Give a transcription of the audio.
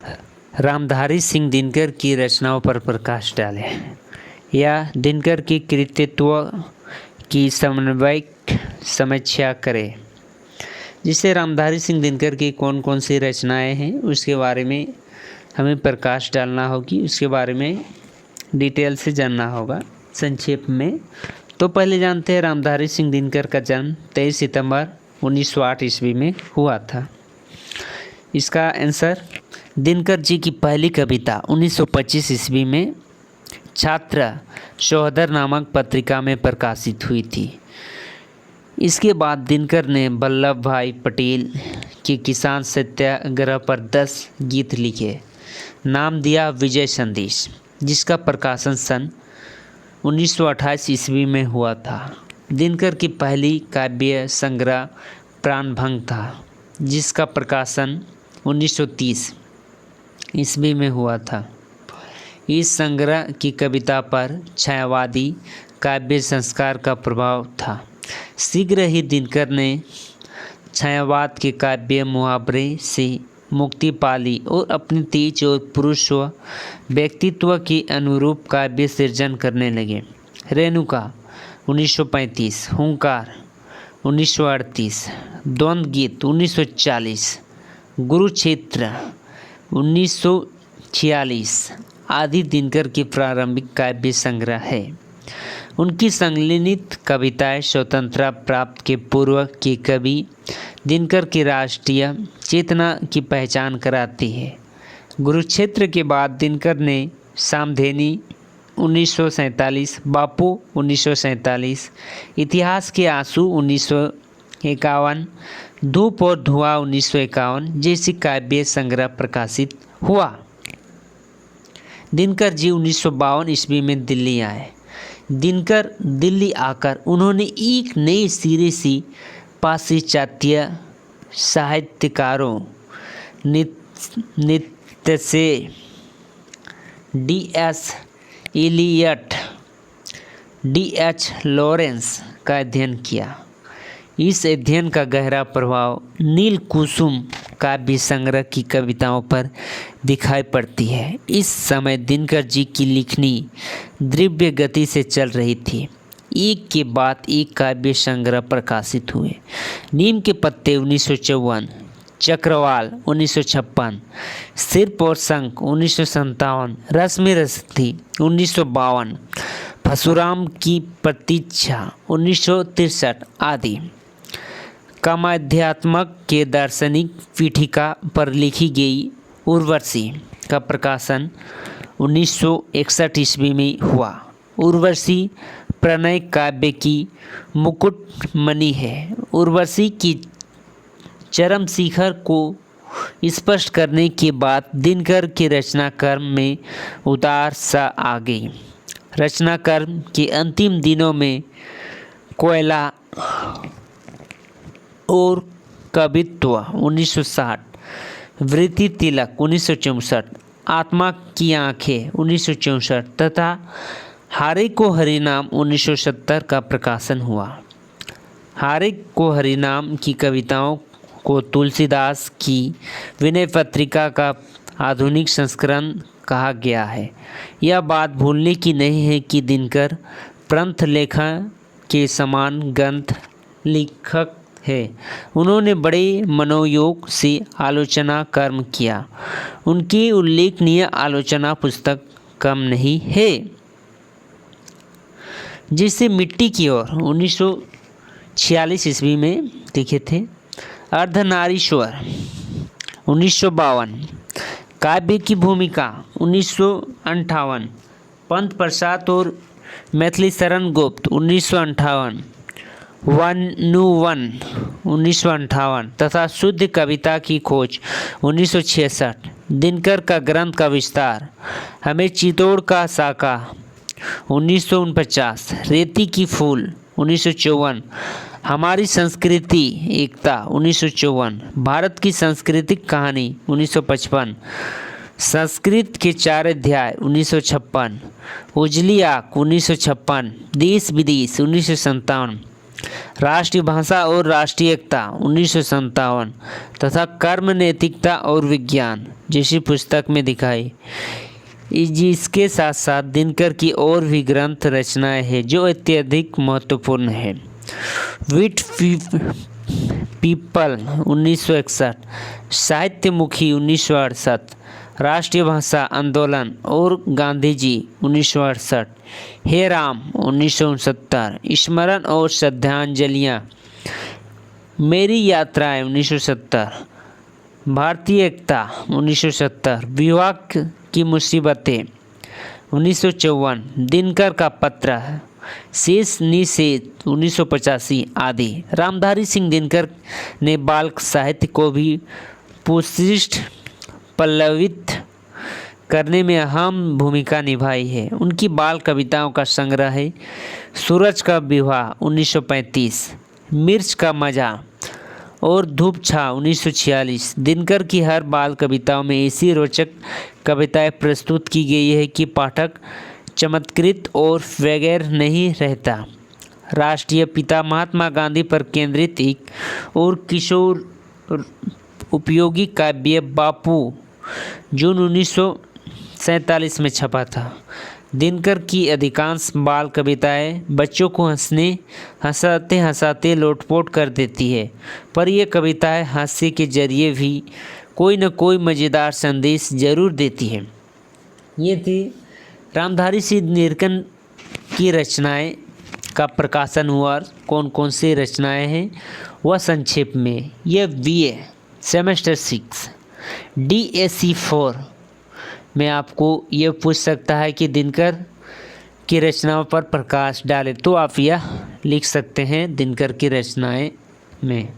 रामधारी सिंह दिनकर की रचनाओं पर प्रकाश डालें या दिनकर की कृतित्व की समन्वयिक समीक्षा करें। जिससे रामधारी सिंह दिनकर की कौन कौन सी रचनाएं हैं उसके बारे में हमें प्रकाश डालना होगी, उसके बारे में डिटेल से जानना होगा संक्षेप में। तो पहले जानते हैं रामधारी सिंह दिनकर का जन्म 23 सितंबर 1908 ईस्वी में हुआ था। इसका आंसर, दिनकर जी की पहली कविता 1925 ईस्वी में छात्र सौहदर नामक पत्रिका में प्रकाशित हुई थी। इसके बाद दिनकर ने वल्लभ भाई पटेल के किसान सत्याग्रह पर 10 गीत लिखे, नाम दिया विजय संदेश, जिसका प्रकाशन सन 1928 ईस्वी में हुआ था। दिनकर की पहली काव्य संग्रह प्राणभंग था, जिसका प्रकाशन 1930 ईस्वी में हुआ था। इस संग्रह की कविता पर छायावादी काव्य संस्कार का प्रभाव था। शीघ्र ही दिनकर ने छायावाद के काव्य मुहावरे से मुक्ति पा ली और अपनी तेज और पुरुष व्यक्तित्व के अनुरूप काव्य सृजन करने लगे। रेणुका 1935, हुंकार 1938, द्वंद्व गीत 1940, कुरुक्षेत्र 1946 आदि दिनकर की प्रारंभिक काव्य संग्रह है। उनकी संकलित कविताएं स्वतंत्रता प्राप्त के पूर्व के कवि दिनकर की राष्ट्रीय चेतना की पहचान कराती है। कुरुक्षेत्र के बाद दिनकर ने सामधेनी 1947, बापू 1947, इतिहास के आंसू 1951, धूप और धुआं 1951 जैसी काव्य संग्रह प्रकाशित हुआ। दिनकर जी 1952 ईस्वी में दिल्ली आए। दिनकर दिल्ली आकर उन्होंने एक नए सिरे से पाश्चात्य साहित्यकारों नित्य से D.S. Elliott, D.H. लॉरेंस का अध्ययन किया। इस अध्ययन का गहरा प्रभाव नील कुसुम काव्य संग्रह की कविताओं पर दिखाई पड़ती है। इस समय दिनकर जी की लिखनी द्रव्य गति से चल रही थी। एक के बाद एक काव्य संग्रह प्रकाशित हुए। नीम के पत्ते 1954, चक्रवाल 1956, सिर्फ और शंख 1957, रश्मि रश्मि 1952, परशुराम की प्रतीक्षा 1963 आदि। कामाध्यात्मक के दार्शनिक पीठिका पर लिखी गई उर्वशी का प्रकाशन 1961 ईस्वी में हुआ। उर्वशी प्रणय काव्य की मुकुटमणि है। उर्वशी की चरम शिखर को स्पष्ट करने के बाद दिनकर के रचना कर्म में उतार सा आ गई। रचना कर्म के अंतिम दिनों में कोयला और कवित्व 1960, वृत्ति तिलक 1964, आत्मा की आंखें 1964 तथा हारे को हरिनाम 1970 का प्रकाशन हुआ। हारे को हरिनाम की कविताओं को तुलसीदास की विनय पत्रिका का आधुनिक संस्करण कहा गया है। यह बात भूलने की नहीं है कि दिनकर प्रंथ लेखन के समान ग्रंथ लेखक है। उन्होंने बड़े मनोयोग से आलोचना कर्म किया। उनकी उल्लेखनीय आलोचना पुस्तक कम नहीं है, जिसे मिट्टी की ओर 1946 ईस्वी में लिखे थे। अर्धनारीश्वर 1952, काव्य की भूमिका 1958, पंत प्रसाद और मैथिली शरण गुप्त 1958, वनुवन 1958 तथा शुद्ध कविता की खोज 1966। दिनकर का ग्रंथ का विस्तार, हमें चित्तौड़ का साका 1949, रेती की फूल 1954, हमारी संस्कृति एकता 1954, भारत की सांस्कृतिक कहानी 1955, संस्कृत के 4 अध्याय 1956, उजली आँख 1956, देश विदेश 1957, राष्ट्रीय भाषा और राष्ट्रीय एकता 1957 तथा कर्म नैतिकता और विज्ञान जैसी पुस्तक में दिखाई। इसके साथ साथ दिनकर की और भी ग्रंथ रचनाएं हैं जो अत्यधिक महत्वपूर्ण है। विट पीपल 1961, साहित्यमुखी 1968, राष्ट्रीय भाषा आंदोलन और गांधी जी 1968, हे राम 1969, स्मरण और श्रद्धांजलियाँ, मेरी यात्राएं 1970, भारतीय एकता 1970, विवाह की मुसीबतें 1954, दिनकर का पत्र, शेष निषेध 1985 आदि। रामधारी सिंह दिनकर ने बाल साहित्य को भी पुष्ट पल्लवित करने में अहम भूमिका निभाई है। उनकी बाल कविताओं का संग्रह है सूरज का विवाह 1935, मिर्च का मज़ा और धूप छा 1946। दिनकर की हर बाल कविताओं में ऐसी रोचक कविताएं प्रस्तुत की गई है कि पाठक चमत्कृत और वगैर नहीं रहता। राष्ट्रीय पिता महात्मा गांधी पर केंद्रित एक और किशोर उपयोगी काव्य बापू जून 1947 में छपा था। दिनकर की अधिकांश बाल कविताएं बच्चों को हंसाते हंसाते लोटपोट कर देती है, पर ये कविताएं हास्य के जरिए भी कोई न कोई मज़ेदार संदेश जरूर देती है। ये थी रामधारी सिंह दिनकर की रचनाएं का प्रकाशन हुआ। कौन कौन सी रचनाएं हैं वह संक्षेप में। यह BA सेमेस्टर 6 DSC 4 में आपको यह पूछ सकता है कि दिनकर की रचनाओं पर प्रकाश डालें, तो आप यह लिख सकते हैं दिनकर की रचनाएं में।